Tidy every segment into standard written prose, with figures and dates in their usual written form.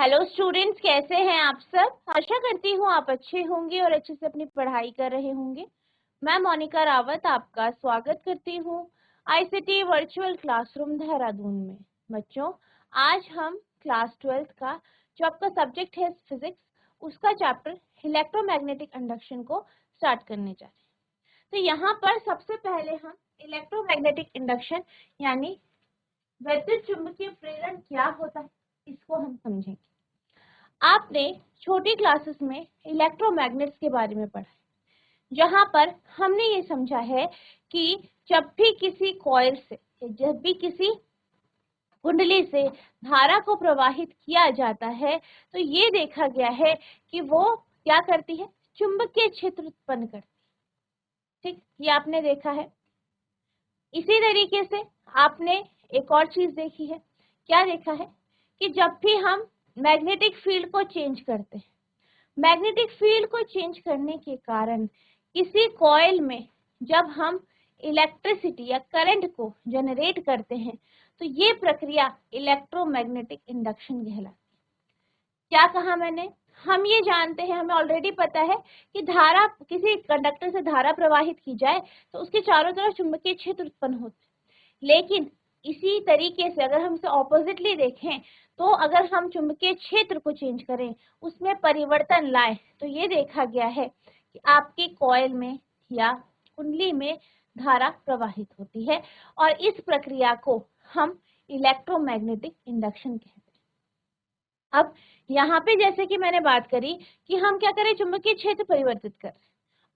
Hello students, कैसे हैं आप सब। आशा करती हूँ आप अच्छे होंगे और अच्छे से अपनी पढ़ाई कर रहे होंगे। मैं मोनिका रावत आपका स्वागत करती हूँ आईसीटी वर्चुअल क्लासरूम देहरादून में। बच्चों, आज हम क्लास 12th का जो आपका सब्जेक्ट है फिजिक्स, उसका चैप्टर इलेक्ट्रोमैग्नेटिक इंडक्शन को स्टार्ट करने जा रहे हैं। तो यहाँ पर सबसे पहले हम इलेक्ट्रोमैग्नेटिक इंडक्शन यानी विद्युत चुंबकीय प्रेरण क्या होता है इसको हम समझेंगे। आपने छोटी क्लासेस में इलेक्ट्रोमैग्नेट्स के बारे में पढ़ा है, जहां पर हमने ये समझा है कि जब भी किसी कॉइल से, जब भी किसी कुंडली से धारा को प्रवाहित किया जाता है तो ये देखा गया है कि वो क्या करती है, चुंबकीय क्षेत्र उत्पन्न करती है। ठीक, ये आपने देखा है। इसी तरीके से आपने एक और चीज देखी है। क्या देखा है कि जब भी हम मैग्नेटिक फील्ड को चेंज करते हैं, मैग्नेटिक फील्ड को चेंज करने के कारण किसी कॉइल में जब हम इलेक्ट्रिसिटी या करंट को जनरेट करते हैं तो ये प्रक्रिया इलेक्ट्रोमैग्नेटिक इंडक्शन कहलाती है। क्या कहा मैंने, हम ये जानते हैं, हमें ऑलरेडी पता है कि धारा, किसी कंडक्टर से धारा प्रवाहित की जाए तो उसके चारों तरफ चुंबकीय क्षेत्र उत्पन्न होते हैं। लेकिन इसी तरीके से अगर हम इसे ऑपोजिटली देखें तो अगर हम चुंबकीय क्षेत्र को चेंज करें, उसमें परिवर्तन लाए, तो ये देखा गया है कि आपके कॉइल में या कुंडली में धारा प्रवाहित होती है और इस प्रक्रिया को हम इलेक्ट्रोमैग्नेटिक इंडक्शन कहते हैं। अब यहाँ पे जैसे कि मैंने बात करी कि हम क्या करें, चुंबकीय क्षेत्र परिवर्तित कर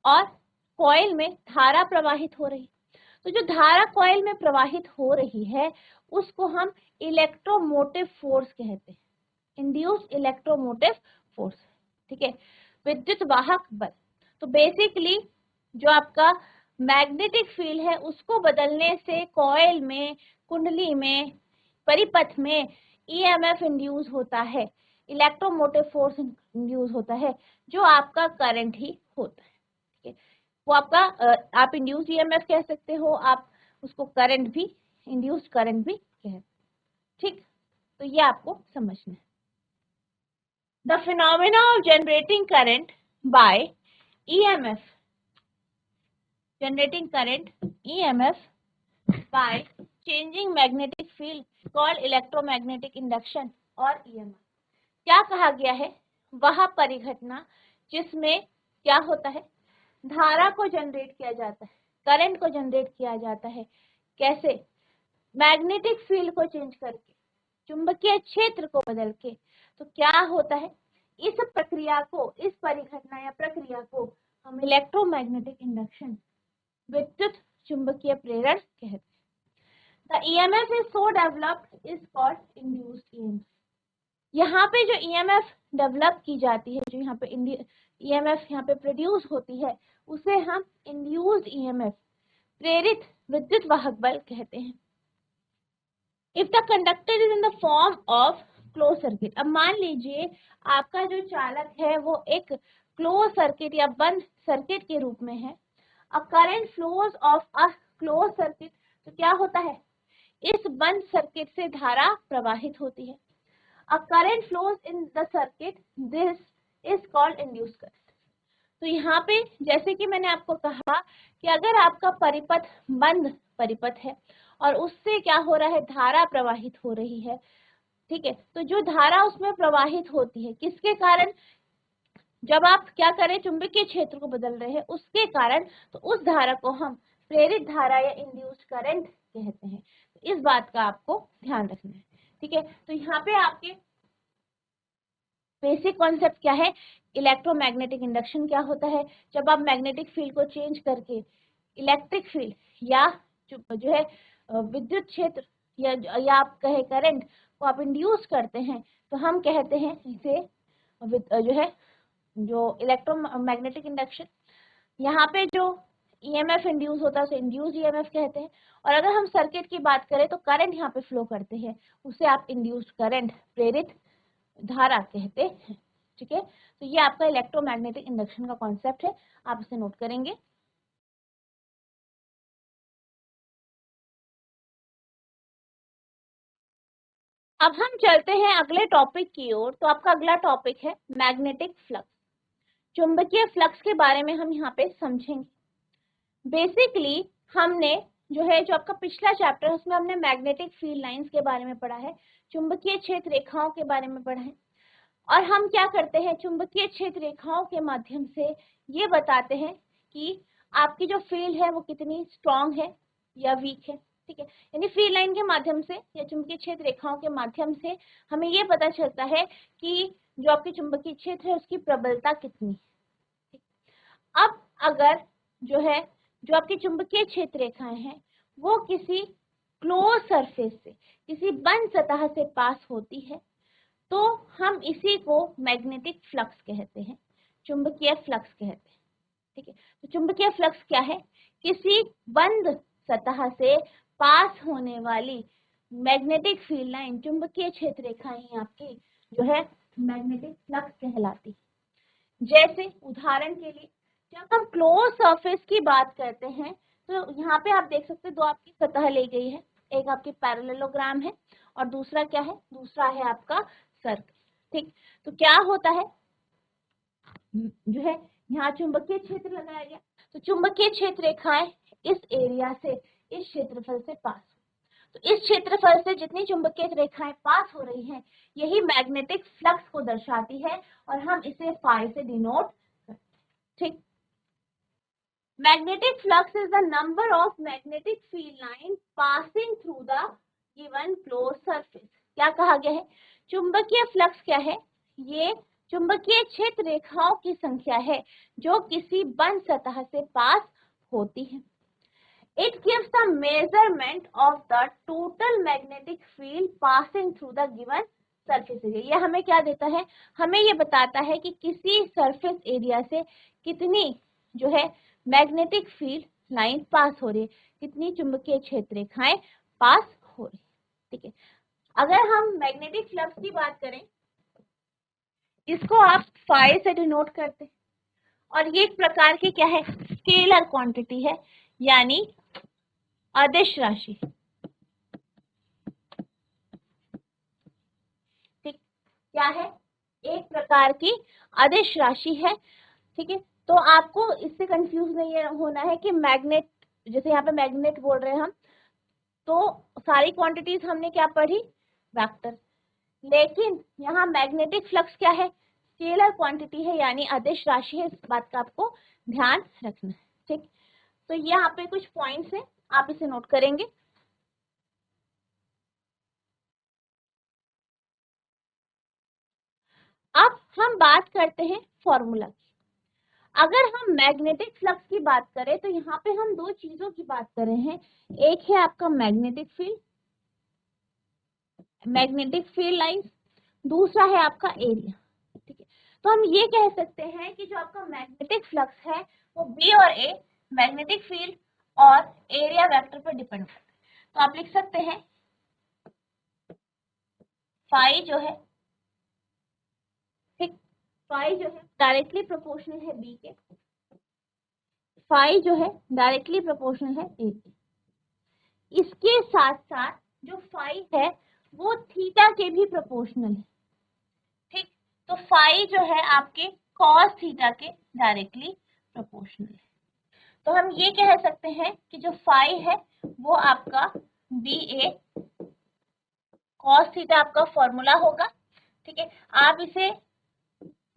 और कॉइल में धारा प्रवाहित हो रही, तो जो धारा कॉइल में प्रवाहित हो रही है उसको हम इलेक्ट्रोमोटिव फोर्स कहते हैं, इंड्यूस्ड इलेक्ट्रोमोटिव फोर्स। ठीक है, विद्युत वाहक बल। तो बेसिकली जो आपका मैग्नेटिक फील्ड है उसको बदलने से कॉइल में, कुंडली में, परिपथ में ईएमएफ इंड्यूस होता है, इलेक्ट्रोमोटिव फोर्स इंड्यूस होता है, जो आपका करंट ही होता है। ठीक है, वो आपका आप इंड्यूस्ड ईएमएफ कह सकते हो, आप उसको करंट भी, इंड्यूस्ड करंट भी कह। ठीक, तो ये आपको समझना है। The phenomena of generating current by EMF, generating current EMF by changing magnetic field called electromagnetic induction और EMF। क्या कहा गया है, वह परिघटना जिसमें क्या होता है, धारा को जनरेट किया जाता है, करंट को जनरेट किया जाता है। कैसे, मैग्नेटिक फील्ड को चेंज करके, चुंबकीय क्षेत्र को बदल के। तो क्या होता है, इस प्रक्रिया को, इस परिघटना या प्रक्रिया को हम इलेक्ट्रोमैग्नेटिक इंडक्शन, विद्युत चुंबकीय प्रेरण कहते हैं। The EMF is so developed is called induced EMF। यहाँ पे जो EMF डेवलप की जाती है, जो यहाँ पे EMF यहाँ पे प्रोड्यूस होती है, उसे हम इंड्यूस्ड EMF, प्रेरित विद्युत वाहक बल कहते हैं। If the conductor is in the form of closed circuit, अब मान लीजिए आपका जो चालक है वो एक क्लोज सर्किट या बंद सर्किट के रूप में है। A current flows of a closed circuit, तो क्या होता है, इस बंद सर्किट से धारा प्रवाहित होती है। A current flows in the circuit, this is called induced current। तो यहाँ पे जैसे कि मैंने आपको कहा कि अगर आपका परिपथ बंद परिपथ है और उससे क्या हो रहा है, धारा प्रवाहित हो रही है। ठीक है, तो जो धारा उसमें प्रवाहित होती है किसके कारण, जब आप क्या करें, चुंबकीय क्षेत्र को बदल रहे हैं उसके कारण, तो उस धारा को हम प्रेरित धारा या इंड्यूस्ड करंट कहते हैं। तो इस बात का आपको ध्यान रखना है। ठीक है, तो यहाँ पे आपके बेसिक कॉन्सेप्ट क्या है, इलेक्ट्रोमैग्नेटिक इंडक्शन क्या होता है, जब आप मैग्नेटिक फील्ड को चेंज करके इलेक्ट्रिक फील्ड या जो है विद्युत क्षेत्र या आप कहे करंट को आप इंड्यूस करते हैं, तो हम कहते हैं इसे जो है जो इलेक्ट्रोमैग्नेटिक इंडक्शन। यहाँ पे जो ईएमएफ इंड्यूस होता है उसे इंड्यूस्ड ईएमएफ कहते हैं। और अगर हम सर्किट की बात करें तो करंट यहाँ पे फ्लो करते हैं, उसे आप इंड्यूस्ड करंट, प्रेरित धारा कहते हैं। ठीक है, तो ये आपका इलेक्ट्रोमैग्नेटिक इंडक्शन का कॉन्सेप्ट है, आप इसे नोट करेंगे। अब हम चलते हैं अगले टॉपिक की ओर। तो आपका अगला टॉपिक है मैग्नेटिक फ्लक्स। चुंबकीय फ्लक्स के बारे में हम यहाँ पे समझेंगे। बेसिकली हमने जो आपका पिछला चैप्टर है उसमें हमने मैग्नेटिक फील्ड लाइंस के बारे में पढ़ा है, चुंबकीय क्षेत्र रेखाओं के बारे में पढ़ा है। और हम क्या करते हैं, चुंबकीय क्षेत्र रेखाओं के माध्यम से ये बताते हैं कि आपकी जो फील्ड है वो कितनी स्ट्रांग है या वीक है। ठीक है, यानी फील्ड लाइन के माध्यम से या चुंबकीय क्षेत्र रेखाओं के माध्यम से हमें ये पता चलता है कि जो आपकी चुंबकीय क्षेत्र है उसकी प्रबलता कितनी है। अब अगर जो आपकी चुंबकीय क्षेत्र रेखाएं हैं वो किसी क्लोज सरफेस से, किसी बंद सतह से पास होती है तो हम इसी को मैग्नेटिक फ्लक्स कहते हैं, चुंबकीय फ्लक्स कहते हैं। ठीक है, तो चुंबकीय फ्लक्स क्या है, किसी बंद सतह से पास होने वाली मैग्नेटिक फील्ड लाइन, चुंबकीय क्षेत्र रेखाएं आपकी जो है मैग्नेटिक फ्लक्स कहलाती है। जैसे उदाहरण के लिए जब हम क्लोज सरफेस की बात करते हैं तो यहाँ पे आप देख सकते हैं दो आपकी सतह ली गई है, एक आपकी पैरेललोग्राम है और दूसरा क्या है, दूसरा है आपका सर्कल। ठीक, तो क्या होता है जो है यहाँ चुंबकीय क्षेत्र लगाया गया, तो चुंबकीय क्षेत्र रेखाएं इस एरिया से, इस क्षेत्रफल से पास, तो इस क्षेत्रफल से जितनी चुंबकीय रेखाएं पास हो रही हैं यही मैग्नेटिक फ्लक्स को दर्शाती है और हम इसे फाई से डिनोट करते हैं। ठीक, magnetic flux is the number of magnetic field line passing through the given close surface. क्या कहा गया है, चुंबकीय फ्लक्स क्या है, ये चुंबकीय क्षेत्र रेखाओं की संख्या है जो किसी बंद सतह से पास होती है। It gives the measurement of the total magnetic field passing through the given surface area। ये हमें क्या देता है, हमें ये बताता है कि किसी सरफेस एरिया से कितनी जो है मैग्नेटिक फील्ड लाइन पास हो रही है, कितनी चुंबकीय क्षेत्र रेखाएं पास हो रही है। ठीक है, अगर हम मैग्नेटिक फ्लक्स की बात करें, इसको आप फाई से डिनोट करते हैं और ये एक प्रकार की क्या है, स्केलर क्वांटिटी है, यानी अदिश राशि। ठीक, क्या है, एक प्रकार की अदिश राशि है। ठीक है, तो आपको इससे कंफ्यूज नहीं होना है कि मैग्नेट, जैसे यहाँ पे मैग्नेट बोल रहे हैं हम, तो सारी क्वांटिटीज हमने क्या पढ़ी, वेक्टर, लेकिन यहाँ मैग्नेटिक फ्लक्स क्या है, स्केलर क्वांटिटी है यानी अदिश राशि है, इस बात का आपको ध्यान रखना है। ठीक, तो यहाँ पे कुछ पॉइंट्स हैं, आप इसे नोट करेंगे। अब हम बात करते हैं फॉर्मूला की। अगर हम मैग्नेटिक फ्लक्स की बात करें तो यहाँ पे हम दो चीजों की बात कर रहे हैं, एक है आपका मैग्नेटिक फील्ड लाइन, दूसरा है आपका एरिया। ठीक है, तो हम ये कह सकते हैं कि जो आपका मैग्नेटिक फ्लक्स है वो बी और ए, मैग्नेटिक फील्ड और एरिया वेक्टर पर डिपेंड करता है। तो आप लिख सकते हैं फाई जो है, ठीक, फाई जो है डायरेक्टली प्रोपोर्शनल है बी के, फाई जो है डायरेक्टली प्रोपोर्शनल है ए के। इसके साथ साथ जो फाई है वो थीटा के भी प्रोपोर्शनल है। ठीक, तो फाई जो है आपके कॉस थीटा के डायरेक्टली प्रोपोर्शनल है। तो हम ये कह सकते हैं कि जो फाई है वो आपका बी ए कॉस थीटा आपका फॉर्मूला होगा। ठीक है, आप इसे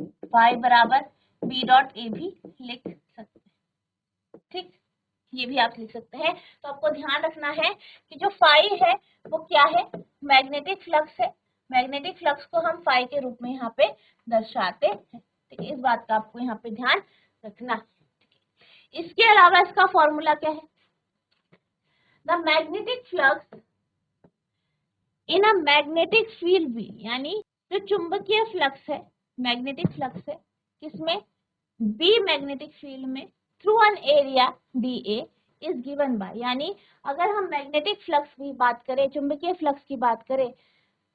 फाई बराबर बी डॉट ए भी लिख सकते हैं। ठीक, ये भी आप लिख सकते हैं। तो आपको ध्यान रखना है कि जो फाई है वो क्या है, मैग्नेटिक फ्लक्स है, मैग्नेटिक फ्लक्स को हम फाई के रूप में यहाँ पे दर्शाते हैं। ठीक है, इस बात का आपको यहाँ पे ध्यान रखना है। इसके अलावा इसका फॉर्मूला क्या है, the magnetic flux in a magnetic field भी, यानी जो चुंबकीय फ्लक्स है, मैग्नेटिक फ्लक्स है किसमें, बी मैग्नेटिक फील्ड में, through an area D A is given bye, यानी अगर हम मैग्नेटिक फ्लक्स की बात करें, चुंबकीय फ्लक्स की बात करें,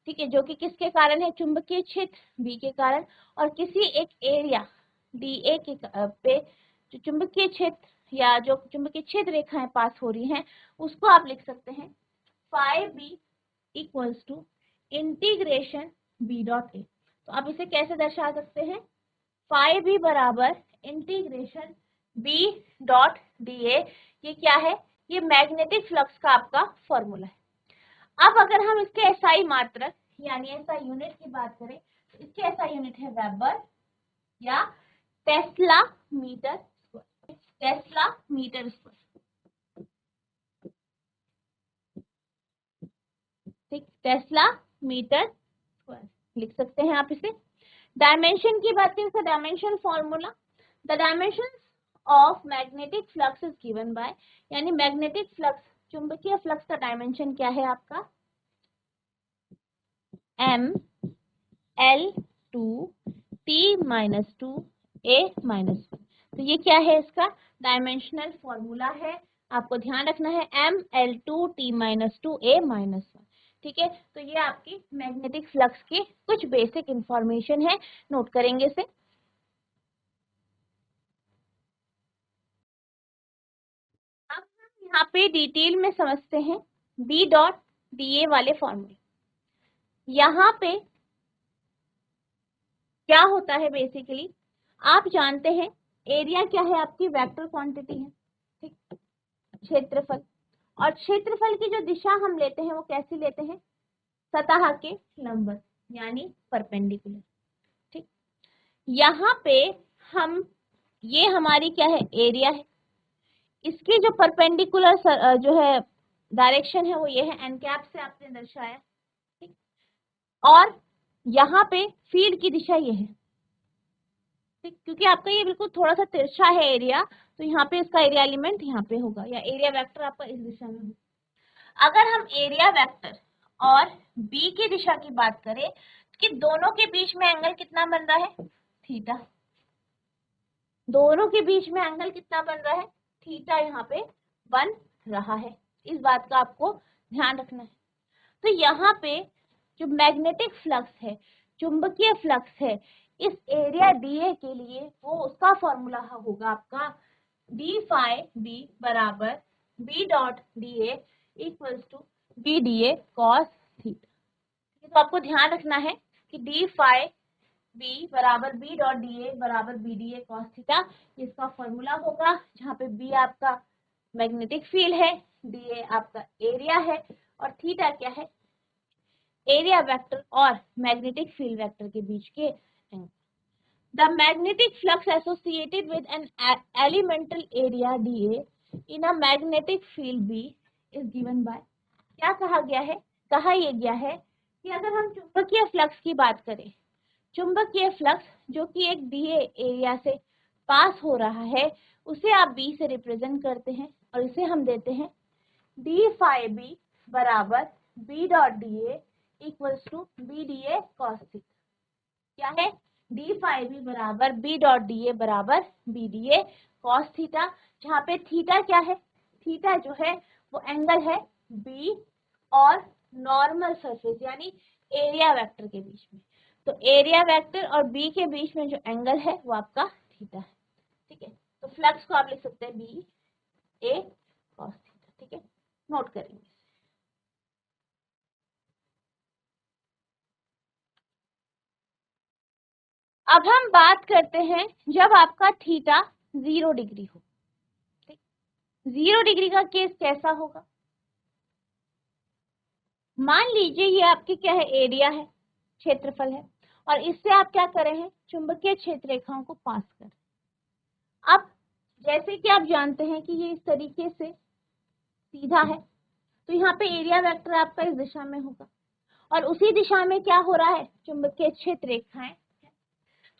ठीक है, जो कि किसके कारण है, चुंबकीय क्षेत्र बी के कारण, और किसी एक एरिया डी ए के पे जो चुंबकीय क्षेत्र या जो चुंबकीय क्षेत्र रेखाएं पास हो रही हैं उसको आप लिख सकते हैं phi B equals to integration B dot A. तो आप इसे कैसे दर्शा सकते हैं, फाई बी बराबर integration B dot D A. ये क्या है, ये मैग्नेटिक फ्लक्स का आपका फॉर्मूला है। अब अगर हम इसके एसआई मात्रक यानी एसआई यूनिट की बात करें तो इसके एसआई यूनिट है वेबर या tesla metre square. Tesla metre square, ठीक, टेस्ला मीटर स्क्वायर लिख सकते हैं आप इसे। डायमेंशन की बात करें तो dimension formula, the dimension of magnetic flux is given bye, यानी मैग्नेटिक फ्लक्स चुंबकीय फ्लक्स का डायमेंशन क्या है आपका, m L2 T-2 A-1। तो ये क्या है, इसका डायमेंशनल फॉर्मूला है, आपको ध्यान रखना है ML2 T-2 A-1। ठीक है, तो ये आपकी मैग्नेटिक फ्लक्स की कुछ बेसिक इंफॉर्मेशन है, नोट करेंगे इसे। अब हम यहाँ पे डिटेल में समझते हैं B डॉट DA वाले फॉर्मूले। यहाँ पे क्या होता है, बेसिकली आप जानते हैं एरिया क्या है, आपकी वेक्टर क्वांटिटी है, ठीक, क्षेत्रफल, और क्षेत्रफल की जो दिशा हम लेते हैं वो कैसी लेते हैं, सतह के लंबवत यानी परपेंडिकुलर। ठीक, यहाँ पे हम, ये हमारी क्या है, एरिया है, इसकी जो परपेंडिकुलर जो है डायरेक्शन है वो ये है, एन कैप से आपने दर्शाया, ठीक, और यहाँ पे फील्ड की दिशा ये है, ठीक, क्योंकि आपका ये बिल्कुल थोड़ा सा तिरछा है एरिया, तो यहाँ पे इसका एरिया एलिमेंट यहाँ पे होगा, या एरिया वेक्टर आपका इस दिशा में होगा। अगर हम एरिया वेक्टर और बी की दिशा की बात करें कि दोनों के बीच में एंगल कितना बन रहा है, थीटा। दोनों के बीच में एंगल कितना बन रहा है, थीटा यहाँ पे बन रहा है, इस बात का आपको ध्यान रखना है। तो यहाँ पे जो मैग्नेटिक फ्लक्स है, चुंबकीय फ्लक्स है, इस एरिया डीए के लिए वो उसका फॉर्मूला होगा आपका डी फाई बी बराबर B dot D A equals to B D A cos theta. तो आपको ध्यान रखना है कि डी फाई बी बराबर बी डॉट डी ए बराबर B D A cos theta, इसका फॉर्मूला होगा, जहाँ पे बी आपका मैग्नेटिक फील्ड है, डी ए आपका एरिया है, और थीटा क्या है, एरिया वेक्टर और मैग्नेटिक फील्ड वेक्टर के बीच के angle. The magnetic flux associated with an elemental area dA in a magnetic field B is given by, क्या कहा गया है, कहा यह गया है कि अगर हम चुंबकीय फ्लक्स की बात करें, चुंबकीय फ्लक्स जो कि एक dA एरिया से पास हो रहा है, उसे आप B से रिप्रेजेंट करते हैं, और इसे हम देते हैं डी फाई बी बराबर B dot D A equals to B D A cos theta. क्या है, डी फाई बी बराबर बी डॉट डी ए बराबर B D A cos theta, जहाँ पे थीटा क्या है, थीटा जो है वो एंगल है बी और नॉर्मल सरफेस यानी एरिया वेक्टर के बीच में। तो एरिया वेक्टर और बी के बीच में जो एंगल है वो आपका थीटा है। ठीक है, तो फ्लक्स को आप लिख सकते हैं बी ए कॉस थीटा। ठीक है, नोट करेंगे। अब हम बात करते हैं जब आपका थीटा 0 डिग्री हो। 0 डिग्री का केस कैसा होगा, मान लीजिए ये आपकी क्या है, एरिया है, क्षेत्रफल है, और इससे आप क्या कर रहे हैं, चुंबकीय क्षेत्र रेखाओं को पास कर। अब जैसे कि आप जानते हैं कि ये इस तरीके से सीधा है, तो यहाँ पे एरिया वेक्टर आपका इस दिशा में होगा, और उसी दिशा में क्या हो रहा है, चुंबकीय क्षेत्र रेखाएं,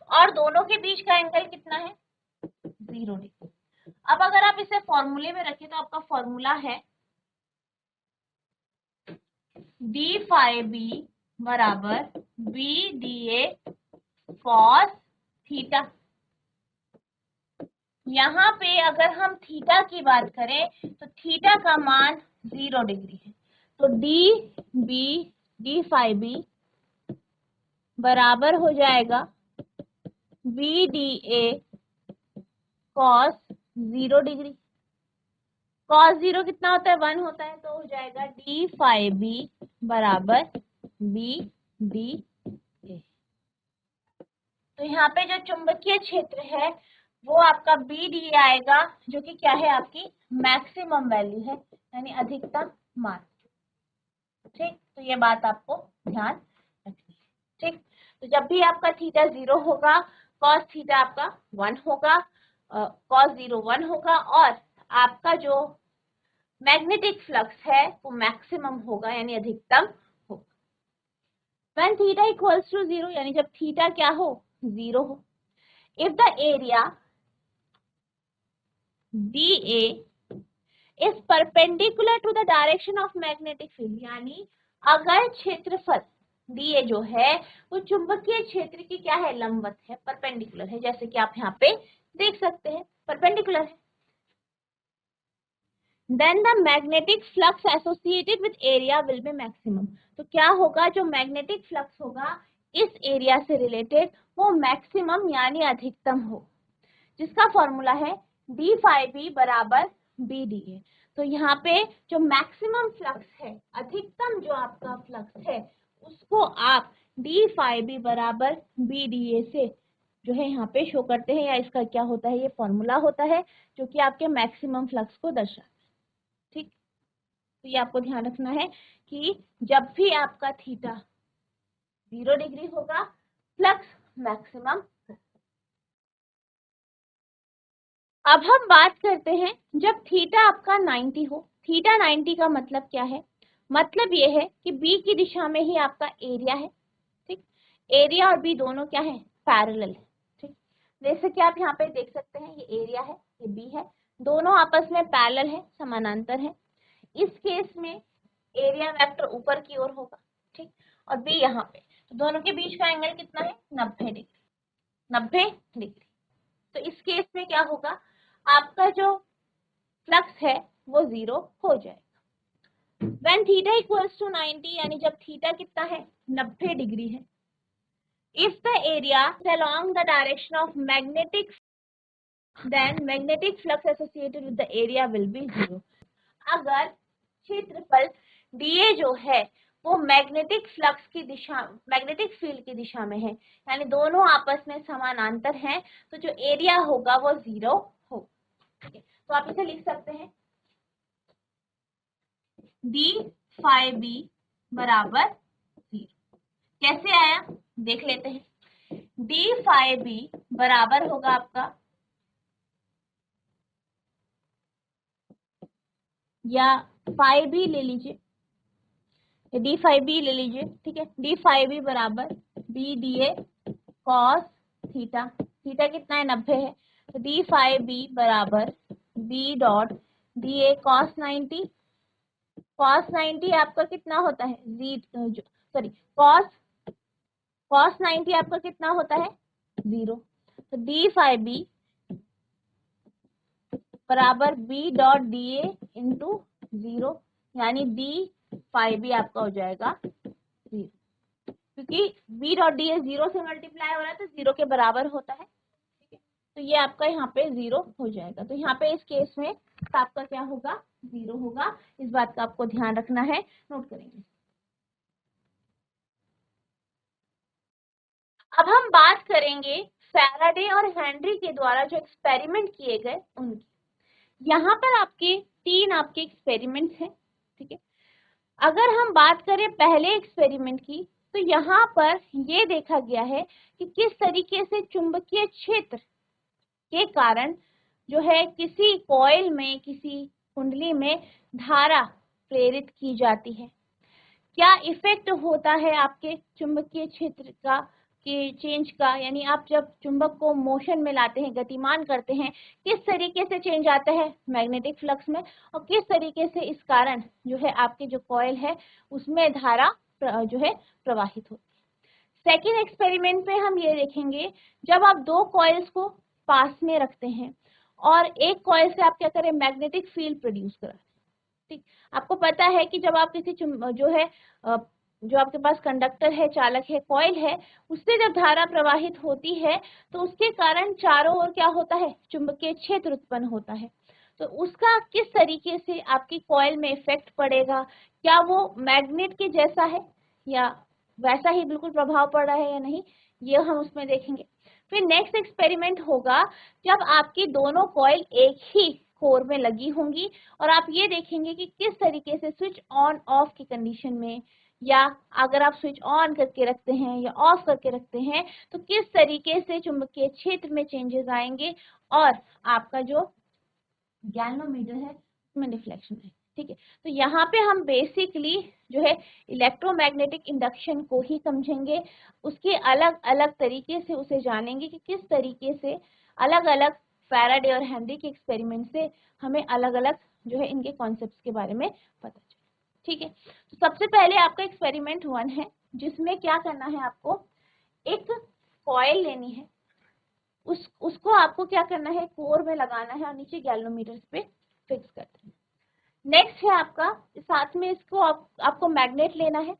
और दोनों के बीच का एंगल कितना है, 0 डिग्री। अब अगर आप इसे फॉर्मूले में रखें तो आपका फॉर्मूला है डी फाई बी बराबर B D A cos theta. यहाँ पे अगर हम थीटा की बात करें तो थीटा का मान 0 डिग्री है, तो डी फाई बी बराबर हो जाएगा B D A cos 0 degree. Cos 0 कितना होता है, 1 होता है, तो हो जाएगा डी फाई बी बराबर बी डी ए। तो यहाँ पे जो चुंबकीय क्षेत्र है वो आपका बी डी आएगा, जो कि क्या है, आपकी मैक्सिमम वैल्यू है, यानी अधिकतम मान। ठीक, तो ये बात आपको ध्यान रखनी है। ठीक, तो जब भी आपका थीटा 0 होगा, कॉस थीटा आपका 1 होगा, कॉस 0 1 होगा, और आपका जो मैग्नेटिक फ्लक्स है वो मैक्सिमम होगा, यानी अधिकतम होगा। व्हेन थीटा इक्वल्स टू 0, यानी जब थीटा क्या हो, 0 हो। If the area DA is perpendicular to the direction of magnetic field, यानी अगर क्षेत्रफल DA जो है वो चुंबकीय क्षेत्र की क्या है, लंबवत है, परपेंडिकुलर है, जैसे कि आप यहाँ पे देख सकते हैं परपेंडिकुलर है, then the magnetic flux associated with area will be maximum। तो क्या होगा, जो मैग्नेटिक फ्लक्स होगा इस एरिया से रिलेटेड वो मैक्सिमम यानी अधिकतम हो, जिसका फॉर्मूला है डी फाई बी बराबर बी डी ए। तो यहाँ पे जो मैक्सिमम फ्लक्स है, अधिकतम जो आपका फ्लक्स है, उसको आप डी फाई बी बराबर बी डी ए से जो है यहाँ पे शो करते हैं, या इसका क्या होता है, ये फॉर्मूला होता है जो कि आपके मैक्सिमम फ्लक्स को दर्शाता है। ठीक, तो ये आपको ध्यान रखना है कि जब भी आपका थीटा 0 डिग्री होगा, फ्लक्स मैक्सिमम। अब हम बात करते हैं जब थीटा आपका 90 हो। थीटा 90 का मतलब क्या है, मतलब ये है कि बी की दिशा में ही आपका एरिया है। ठीक, एरिया और बी दोनों क्या है, पैरेलल है। ठीक, जैसे कि आप यहाँ पे देख सकते हैं, ये एरिया है, ये बी है, दोनों आपस में पैरेलल है, समानांतर है। इस केस में एरिया वेक्टर ऊपर की ओर होगा, ठीक, और बी यहाँ पे, तो दोनों के बीच का एंगल कितना है, 90 डिग्री, 90 डिग्री। तो इस केस में क्या होगा, आपका जो फ्लक्स है वो 0 हो जाएगा। व्हेन थीटा इक्वल्स टू 90, यानी जब थीटा कितना है, 90 डिग्री है। If the area along the direction of magnetic, then magnetic flux associated with the area will be 0। अगर क्षेत्रफल DA जो है वो मैग्नेटिक फ्लक्स की दिशा, मैग्नेटिक फील्ड की दिशा में है, यानी दोनों आपस में समानांतर हैं, तो जो एरिया होगा वो 0 होगा। ठीक है, तो आप इसे लिख सकते हैं डी फाई बी बराबर 0। कैसे आया देख लेते हैं। डी फाई बी बराबर होगा आपका, या फाई बी ले लीजिए, डी फाई बी ले लीजिए। ठीक है, डी फाई बी बराबर B D A cos theta, theta कितना है, 90 है, तो डी फाई बी बराबर B dot D A cos 90। Cos 90 आपका कितना होता है, सॉरी कॉस 90 आपका कितना होता है, 0। तो डी फाई बी बराबर B dot D A into 0, यानी डी फाई बी आपका हो जाएगा 0, क्योंकि बी डॉट डी ए 0 से मल्टीप्लाई हो रहा है तो 0 के बराबर होता है। ठीक है, तो ये आपका यहाँ पे 0 हो जाएगा। तो यहाँ पे इस केस में आपका क्या होगा, 0 होगा। इस बात का आपको ध्यान रखना है, नोट करेंगे। अब हम बात करेंगे फैराडे और हेनरी के द्वारा जो एक्सपेरिमेंट किए गए उनकी। यहाँ पर आपके 3 आपके एक्सपेरिमेंट्स हैं। ठीक है, अगर हम बात करें पहले एक्सपेरिमेंट की, तो यहाँ पर ये देखा गया है कि किस तरीके से चुंबकीय क्षेत्र के कारण जो है किसी कॉइल में, किसी कुंडली में धारा प्रेरित की जाती है। क्या इफेक्ट होता है आपके चुंबकीय क्षेत्र का, कि चेंज का, यानी आप जब चुंबक को मोशन में लाते हैं, गतिमान करते हैं, किस तरीके से चेंज आता है मैग्नेटिक फ्लक्स में, और किस तरीके से इस कारण जो है आपके जो कॉइल है उसमें धारा जो है प्रवाहित होती है। सेकेंड एक्सपेरिमेंट में हम ये देखेंगे, जब आप 2 कॉइल्स को पास में रखते हैं और एक कॉइल से आप क्या करें, मैग्नेटिक फील्ड प्रोड्यूस कराते हैं। ठीक, आपको पता है कि जब आप किसी जो है जो आपके पास कंडक्टर है, चालक है, कॉइल है, उससे जब धारा प्रवाहित होती है तो उसके कारण चारों ओर क्या होता है, चुंबकीय क्षेत्र उत्पन्न होता है। तो उसका किस तरीके से आपकी कॉइल में इफेक्ट पड़ेगा, क्या वो मैग्नेट के जैसा है या वैसा ही बिल्कुल प्रभाव पड़ रहा है या नहीं, ये हम उसमें देखेंगे। फिर नेक्स्ट एक्सपेरिमेंट होगा जब आपकी दोनों कॉइल एक ही कोर में लगी होंगी और आप ये देखेंगे कि किस तरीके से स्विच ऑन ऑफ की कंडीशन में, या अगर आप स्विच ऑन करके रखते हैं या ऑफ करके रखते हैं तो किस तरीके से चुंबकीय क्षेत्र में चेंजेस आएंगे और आपका जो गैल्वेनोमीटर है उसमें डिफ्लेक्शन है। ठीक है, तो यहाँ पे हम बेसिकली जो है इलेक्ट्रोमैग्नेटिक इंडक्शन को ही समझेंगे, उसके अलग अलग तरीके से उसे जानेंगे कि किस तरीके से अलग अलग फैराडे और हेनरी के एक्सपेरिमेंट से हमें अलग अलग जो है इनके कॉन्सेप्ट्स के बारे में पता चले। ठीक है, तो सबसे पहले आपका एक्सपेरिमेंट 1 है, जिसमें क्या करना है, आपको एक कॉइल लेनी है, उसको आपको क्या करना है, कोर में लगाना है और नीचे गैल्वेनोमीटर पे फिक्स कर देना। नेक्स्ट है आपका, साथ में इसको आपको मैग्नेट लेना है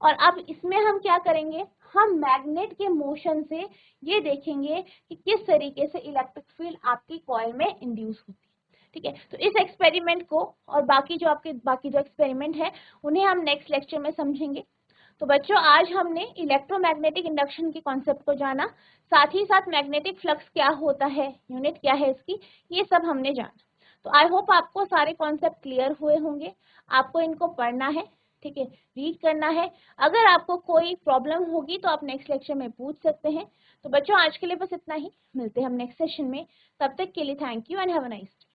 और अब इसमें हम क्या करेंगे, हम मैग्नेट के मोशन से ये देखेंगे कि किस तरीके से इलेक्ट्रिक फील्ड आपकी कॉइल में इंड्यूस होती है। ठीक है, तो इस एक्सपेरिमेंट को और बाकी जो एक्सपेरिमेंट है उन्हें हम नेक्स्ट लेक्चर में समझेंगे। तो बच्चों, आज हमने इलेक्ट्रोमैग्नेटिक इंडक्शन के कॉन्सेप्ट को जाना, साथ ही साथ मैग्नेटिक फ्लक्स क्या होता है, यूनिट क्या है इसकी, ये सब हमने जाना। तो आई होप आपको सारे कॉन्सेप्ट क्लियर हुए होंगे। आपको इनको पढ़ना है, ठीक है, रीड करना है। अगर आपको कोई प्रॉब्लम होगी तो आप नेक्स्ट लेक्चर में पूछ सकते हैं। तो बच्चों, आज के लिए बस इतना ही, मिलते हैं हम नेक्स्ट सेशन में। तब तक के लिए thank you and have a nice day.